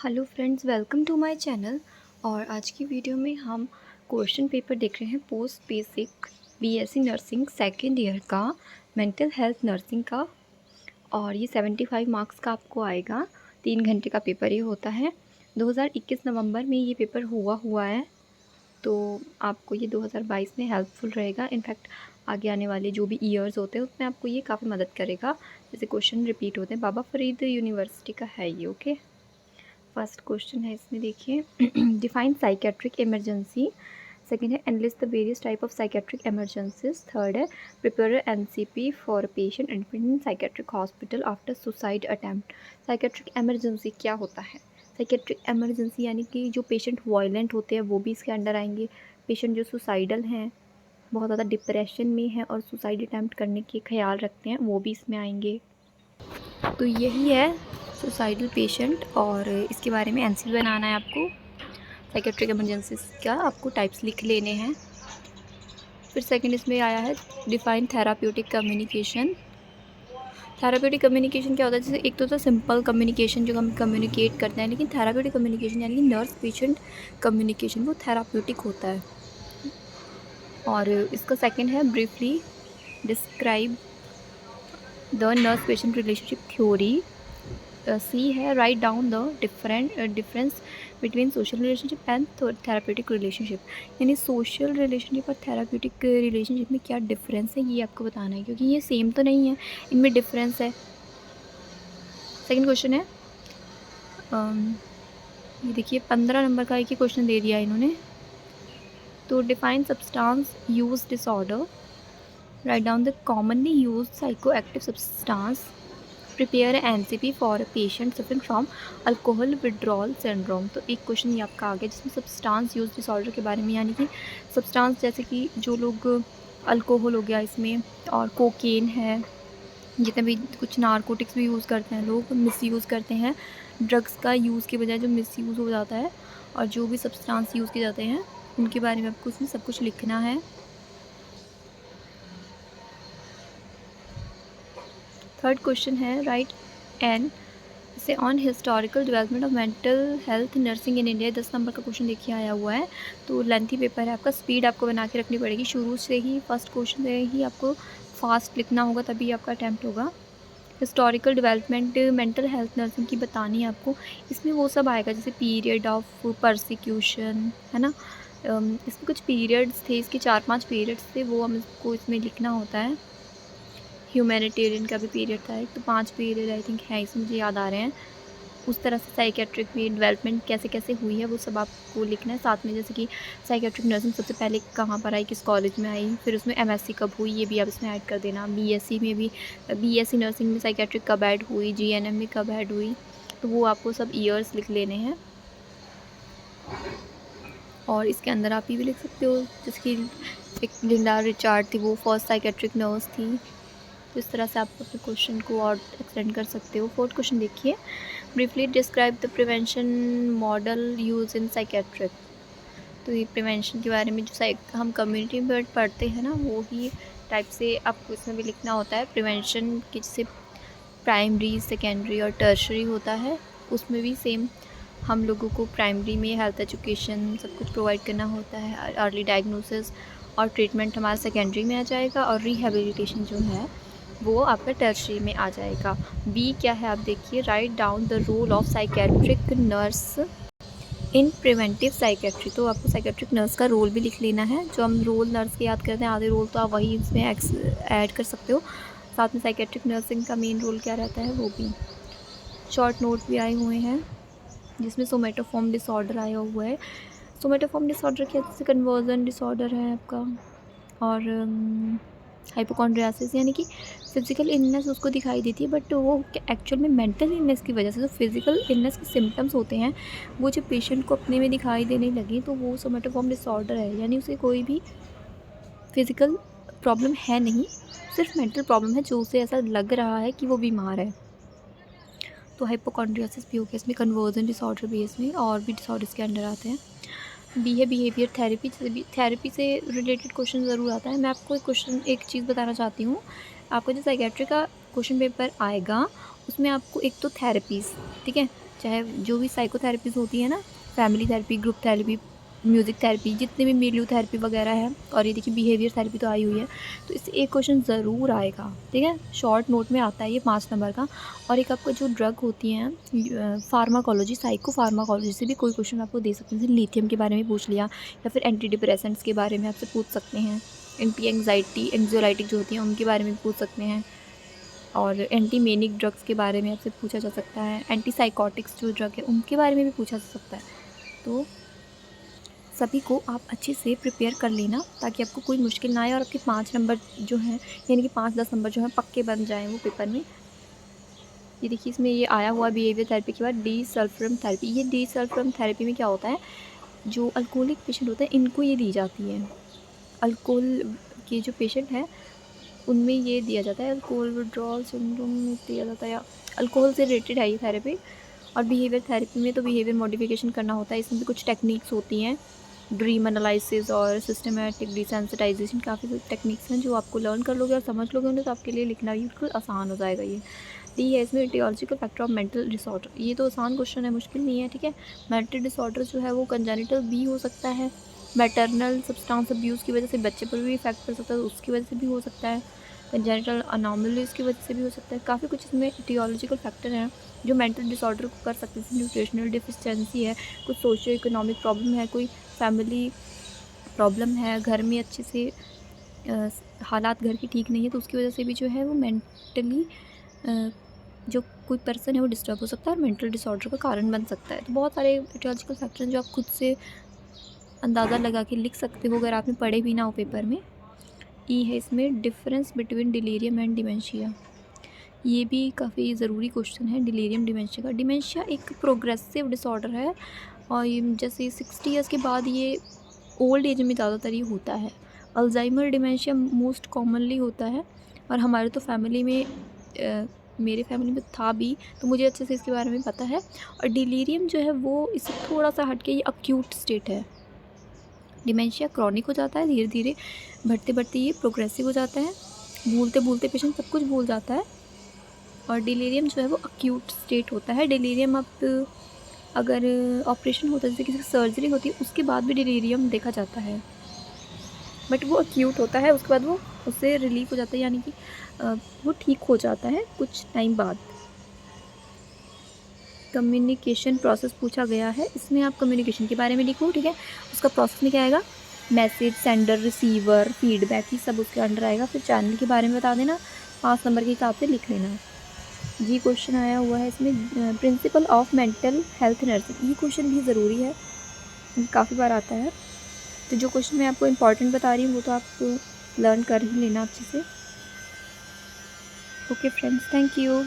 Hello friends, welcome to my channel. और आज की वीडियो में हम क्वेश्चन पेपर देख रहे हैं post basic BSc nursing second year का, मेंटल हेल्थ नर्सिंग का। और ये 75 मार्क्स का आपको आएगा। 3 घंटे का पेपर ये होता है। 2021 नवंबर में ये पेपर हुआ है, तो आपको ये 2022 में हेल्पफुल रहेगा। इनफैक्ट आगे आने वाले जो भी ईयर्स होते हैं उसमें आपको ये काफ़ी मदद करेगा। जैसे क्वेश्चन रिपीट होते हैं, बाबा फरीद यूनिवर्सिटी का है ये। ओके, फर्स्ट क्वेश्चन है इसमें, देखिए डिफाइन साइकेट्रिक इमरजेंसी। सेकेंड है enlist the various type of psychiatric emergencies. Third है prepare NCP for patient admitted in psychiatric hospital after suicide attempt. Psychiatric emergency क्या होता है? साइकेट्रिक इमरजेंसी यानी कि जो पेशेंट वायलेंट होते हैं वो भी इसके अंडर आएंगे। पेशेंट जो सुसाइडल हैं, बहुत ज़्यादा डिप्रेशन में है और सुसाइड अटैम्प्ट करने के ख्याल रखते हैं, वो भी इसमें आएंगे। तो यही है सुसाइडल पेशेंट, और इसके बारे में एनसीपी बनाना है आपको। साइकेट्रिक इमरजेंसीज का आपको टाइप्स लिख लेने हैं। फिर सेकंड इसमें आया है define therapeutic communication. Therapeutic communication क्या होता है? जैसे एक तो होता है सिंपल कम्युनिकेशन जो हम कम्युनिकेट करते हैं, लेकिन थेराप्यूटिक कम्युनिकेशन यानी कि नर्स पेशेंट कम्युनिकेशन, वो थेराप्यूटिक होता है। और इसका सेकेंड है briefly describe the nurse patient relationship theory. C है write down the difference between social relationship and therapeutic relationship. यानी सोशल रिलेशनशिप और थेराप्यूटिक रिलेशनशिप में क्या डिफरेंस है ये आपको बताना है, क्योंकि ये सेम तो नहीं है, इनमें डिफरेंस है। सेकंड क्वेश्चन है, ये देखिए 15 नंबर का एक ही क्वेश्चन दे दिया इन्होंने। तो define substance use disorder. Right down the commonly use psychoactive substance. Prepare NCP for a patient suffering from alcohol withdrawal syndrome. तो एक क्वेश्चन ये आपका आ गया जिसमें सब्सटेंस यूज डिसऑर्डर के बारे में, यानी कि सब्सटेंस जैसे कि जो लोग अल्कोहल हो गया इसमें, और कोकेन है, जितने भी कुछ नारकोटिक्स भी यूज़ करते हैं लोग, मिसयूज़ करते हैं। ड्रग्स का यूज़ के बजाय जो मिसयूज़ हो जाता है, और जो भी सब्सटेंस यूज़ किए जाते हैं उनके बारे में आपको इसमें सब कुछ लिखना है। थर्ड क्वेश्चन है राइट एंड से on historical development of mental health nursing in India. 10 number का क्वेश्चन देखिए आया हुआ है। तो लेंथी पेपर है आपका, स्पीड आपको बना के रखनी पड़ेगी शुरू से ही। फर्स्ट क्वेश्चन से ही आपको फास्ट लिखना होगा, तभी आपका अटैम्प्ट होगा। Historical development mental health nursing की बतानी है आपको। इसमें वो सब आएगा जैसे पीरियड ऑफ परसिक्यूशन, है ना। इसमें कुछ पीरियड्स थे, इसके 4-5 पीरियड्स थे, वो हमको इसमें लिखना होता है। ह्यूमैनिटेरियन का भी पीरियड था एक, तो 5 पीरियड आई थिंक है इसमें, मुझे याद आ रहे हैं। उस तरह से साइकेट्रिक में डेवलपमेंट कैसे कैसे हुई है वो सब आपको लिखना है साथ में। जैसे कि साइकेट्रिक नर्सिंग सबसे पहले कहाँ पर आई, किस कॉलेज में आई, फिर उसमें एमएससी कब हुई, ये भी आप इसमें ऐड कर देना। बीएससी में भी, बीएससी नर्सिंग में साइकेट्रिक कब ऐड हुई, जीएनएम में कब ऐड हुई, तो वो आपको सब ईयर्स लिख लेने हैं। और इसके अंदर आप ये भी लिख सकते हो जैसे कि एक लिंडा रिचार्ड थी, वो फर्स्ट साइकेट्रिक नर्स थी। तो इस तरह से आप अपने क्वेश्चन को और एक्सटेंड कर सकते हो। फोर्थ क्वेश्चन देखिए, briefly describe the prevention model use in psychiatric. तो ये प्रिवेंशन के बारे में जो हम कम्युनिटी में पढ़ते हैं ना, वो ही टाइप से आपको इसमें भी लिखना होता है। प्रिवेंशन की जैसे प्राइमरी, सेकेंडरी और टर्शरी होता है, उसमें भी सेम हम लोगों को प्राइमरी में हेल्थ एजुकेशन सब कुछ प्रोवाइड करना होता है। अर्ली डायग्नोसिस और ट्रीटमेंट हमारा सेकेंडरी में आ जाएगा, और रिहेबिलिटेशन जो है वो आपका टर्शरी में आ जाएगा। बी क्या है आप देखिए, write down the role of psychiatric nurse in preventive psychiatry. तो आपको साइकेट्रिक नर्स का रोल भी लिख लेना है। जो हम रोल नर्स के याद करते हैं, आधे रोल तो आप वही इसमें ऐड कर सकते हो। साथ में साइकेट्रिक नर्सिंग का मेन रोल क्या रहता है वो भी। शॉर्ट नोट भी आए हुए हैं जिसमें सोमेटोफॉर्म डिसऑर्डर आया हुआ है। सोमेटोफॉर्म डिसऑर्डर क्या, जैसे कन्वर्जन डिसऑर्डर है आपका, और हाइपोकॉन्ड्रियासिस, यानी कि फिजिकल इलनेस उसको दिखाई देती है, बट वो एक्चुअल में मेंटल इलनेस की वजह से जो फिजिकल इलनेस के सिम्टम्स होते हैं वो जब पेशेंट को अपने में दिखाई देने लगे तो वो सोमेटोफॉर्म डिसऑर्डर है। यानी उसे कोई भी फिजिकल प्रॉब्लम है नहीं, सिर्फ मेंटल प्रॉब्लम है जो उसे ऐसा लग रहा है कि वो बीमार है। तो हाइपोकॉन्ड्रियासिस भी हो गया इसमें, कन्वर्जन डिसऑर्डर भी है इसमें, और भी डिसऑर्डर्स के अंडर आते हैं। बी है बिहेवियर थेरेपी। थेरेपी से रिलेटेड क्वेश्चन ज़रूर आता है। मैं आपको एक चीज़ बताना चाहती हूँ। आपका जो साइकेट्री का क्वेश्चन पेपर आएगा उसमें आपको एक तो थेरेपीज़, ठीक है, चाहे जो भी साइकोथेरेपीज़ होती है ना, family therapy, group therapy, music therapy, जितने भी मेलियो थेरेपी वगैरह है, और ये देखिए बिहेवियर थेरेपी तो आई हुई है। तो इससे एक क्वेश्चन ज़रूर आएगा, ठीक है, शॉर्ट नोट में आता है ये 5 नंबर का। और एक आपका जो ड्रग होती हैं फार्माकोलॉजी, साइको फार्माकोलॉजी से भी कोई क्वेश्चन आपको दे सकते हैं। जैसे लिथियम के बारे में पूछ लिया, या फिर एंटी डिप्रेसेंट्स के बारे में आपसे पूछ सकते हैं, एंटी एंग्जाइटी एंग्जोलाइटिक जो होती हैं उनके बारे में भी पूछ सकते हैं, और एंटी मेनिक ड्रग्स के बारे में आपसे पूछा जा सकता है, एंटी साइकोटिक्स जो ड्रग है उनके बारे में भी पूछा जा सकता है। तो सभी को आप अच्छे से प्रिपेयर कर लेना, ताकि आपको कोई मुश्किल ना आए और आपके 5 नंबर जो हैं, यानी कि 5-10 नंबर जो हैं पक्के बन जाएँ वो पेपर में। ये देखिए इसमें ये आया हुआ बिहेवियर थेरेपी के बाद डी सल्फरम थेरेपी। ये डी सल्फरम थेरेपी में क्या होता है, जो अल्कोहलिक पेशेंट होते हैं इनको ये दी जाती है। अल्कोहल के जो पेशेंट हैं उनमें ये दिया जाता है, अल्कोहल विड्रॉल सिंड्रोम में दिया जाता है, या अल्कोहल से रिलेटेड है ये थेरेपी। और बिहेवियर थेरेपी में तो बिहेवियर मॉडिफिकेशन करना होता है। इसमें भी कुछ टेक्निक्स होती हैं, ड्रीम एनालिसिस और सिस्टमेटिक डिसेंसिटाइजेशन, काफ़ी टेक्निक्स हैं जो आपको लर्न कर लोगे और समझ लोगे उन्हें, तो आपके लिए लिखना भी बिल्कुल आसान हो जाएगा। ये डी है इसमें टियोलॉजिकल फैक्टर ऑफ मेंटल डिसऑर्डर। ये तो आसान क्वेश्चन है, मुश्किल नहीं है, ठीक है। मेंटल डिसऑर्डर जो है वो कंजेनिटल भी हो सकता है, मैटरनल सब्सटेंस अब्यूज़ की वजह से बच्चे पर भी इफेक्ट पड़ सकता है, उसकी वजह से भी हो सकता है, कंजेनिटल अनोमलीज़ की वजह से भी हो सकता है। काफ़ी कुछ इसमें टियोलॉजिकल फैक्टर हैं जो मेंटल डिसऑर्डर को कर सकते हैं। जैसे न्यूट्रिशनल डिफिशिएंसी है, कुछ सोशियो इकोनॉमिक प्रॉब्लम है, कोई फैमिली प्रॉब्लम है, घर में अच्छे से हालात घर की ठीक नहीं है, तो उसकी वजह से भी जो है वो मेंटली जो कोई पर्सन है वो डिस्टर्ब हो सकता है और मेंटल डिसऑर्डर का कारण बन सकता है। तो बहुत सारे टियोलॉजिकल फैक्टर हैं जो आप खुद से अंदाज़ा लगा के लिख सकते हो अगर आपने पढ़े भी ना हो पेपर में। ई है इसमें difference between delirium and dementia. ये भी काफ़ी ज़रूरी क्वेश्चन है, डिलीरियम डिमेंशिया का। डिमेंशिया एक प्रोग्रेसिव डिसऑर्डर है, और ये जैसे 60 ईयर्स के बाद ये ओल्ड एज में ज़्यादातर ये होता है। अल्जाइमर डिमेंशिया मोस्ट कॉमनली होता है, और हमारे तो फैमिली में मेरे फैमिली में था भी, तो मुझे अच्छे से इसके बारे में पता है। और डिलीरियम जो है वो इससे थोड़ा सा हट के ये अक्यूट स्टेट है। डिमेंशिया क्रॉनिक हो जाता है, धीरे धीरे बढ़ते बढ़ते ये प्रोग्रेसिव हो जाता है, भूलते भूलते पेशेंट सब कुछ भूल जाता है। और डिलीरियम जो है वो अक्यूट स्टेट होता है। डिलीरियम अब अगर ऑपरेशन होता है, जैसे किसी की सर्जरी होती है, उसके बाद भी डिलीरियम देखा जाता है, बट वो अक्यूट होता है, उसके बाद वो उससे रिलीफ हो जाता है, यानी कि वो ठीक हो जाता है कुछ टाइम बाद। कम्युनिकेशन प्रोसेस पूछा गया है, इसमें आप कम्युनिकेशन के बारे में लिखो, ठीक है। उसका प्रोसेस में क्या आएगा, मैसेज, सेंडर, रिसीवर, फीडबैक, ये सब उसके अंडर आएगा। फिर चैनल के बारे में बता देना, 5 नंबर के हिसाब से लिख लेना। जी क्वेश्चन आया हुआ है इसमें, principle of mental health nursing. ये क्वेश्चन भी ज़रूरी है, काफ़ी बार आता है। तो जो क्वेश्चन मैं आपको इम्पॉर्टेंट बता रही हूँ वो तो आप लर्न कर ही लेना अच्छे से। Okay friends, thank you.